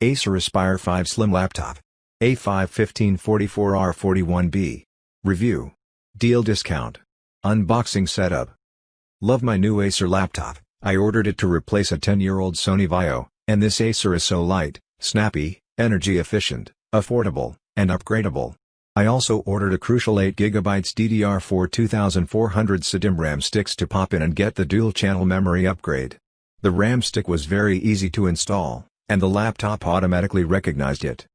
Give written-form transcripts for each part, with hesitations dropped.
Acer Aspire 5 Slim Laptop. A515-44-R41B. Review. Deal discount. Unboxing setup. Love my new Acer laptop. I ordered it to replace a 10-year-old Sony Vaio, and this Acer is so light, snappy, energy efficient, affordable, and upgradable. I also ordered a crucial 8GB DDR4 2400 SDIMM RAM sticks to pop in and get the dual-channel memory upgrade. The RAM stick was very easy to install, and the laptop automatically recognized it.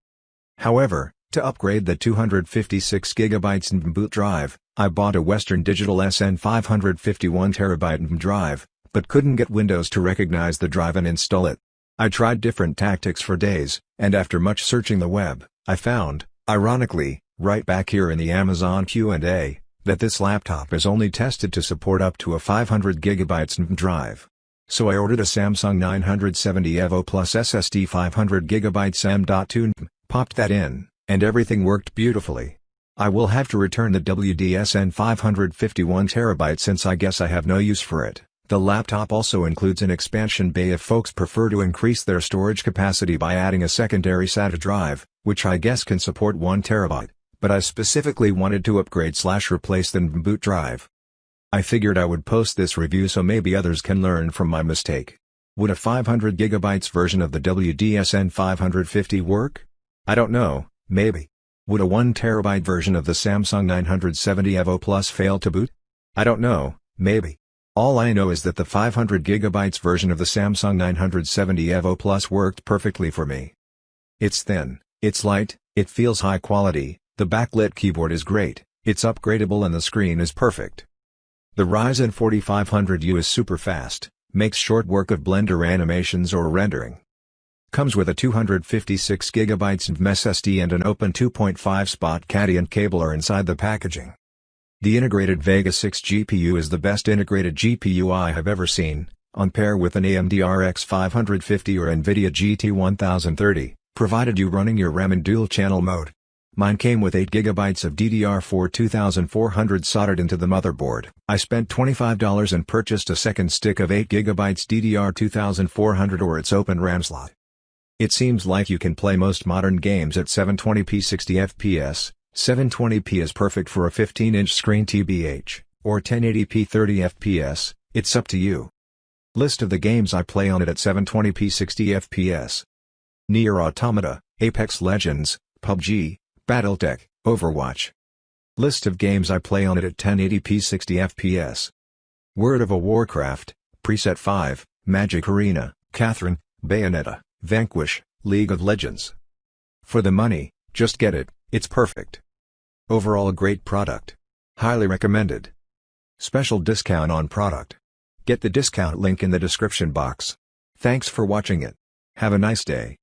However, to upgrade the 256GB NVMe boot drive, I bought a Western Digital SN 551TB NVMe drive, but couldn't get Windows to recognize the drive and install it. I tried different tactics for days, and after much searching the web, I found, ironically, right back here in the Amazon Q&A, that this laptop is only tested to support up to a 500GB NVMe drive. So I ordered a Samsung 970 EVO Plus SSD 500GB SAM.2 NVMe, popped that in, and everything worked beautifully. I will have to return the WDSN 551TB since I guess I have no use for it. The laptop also includes an expansion bay if folks prefer to increase their storage capacity by adding a secondary SATA drive, which I guess can support 1TB, but I specifically wanted to upgrade/replace the NVMe boot drive. I figured I would post this review so maybe others can learn from my mistake. Would a 500GB version of the WDSN 550 work? I don't know, maybe. Would a 1TB version of the Samsung 970 EVO Plus fail to boot? I don't know, maybe. All I know is that the 500GB version of the Samsung 970 EVO Plus worked perfectly for me. It's thin, it's light, it feels high quality, the backlit keyboard is great, it's upgradable and the screen is perfect. The Ryzen 4500U is super fast, makes short work of Blender animations or rendering. Comes with a 256GB NVMe SSD and an open 2.5-spot Radeon cable are inside the packaging. The integrated Vega 6 GPU is the best integrated GPU I have ever seen, on pair with an AMD RX 550 or NVIDIA GT 1030, provided you running your RAM in dual-channel mode. Mine came with 8GB of DDR4 2400 soldered into the motherboard. I spent $25 and purchased a second stick of 8GB DDR 2400 or its open RAM slot. It seems like you can play most modern games at 720p 60fps, 720p is perfect for a 15-inch screen TBH, or 1080p 30fps, it's up to you. List of the games I play on it at 720p 60fps. Nier Automata, Apex Legends, PUBG, Battletech, Overwatch. List of games I play on it at 1080p 60fps. World of Warcraft, Preset 5, Magic Arena, Catherine, Bayonetta, Vanquish, League of Legends. For the money, just get it, it's perfect. Overall a great product. Highly recommended. Special discount on product. Get the discount link in the description box. Thanks for watching it. Have a nice day.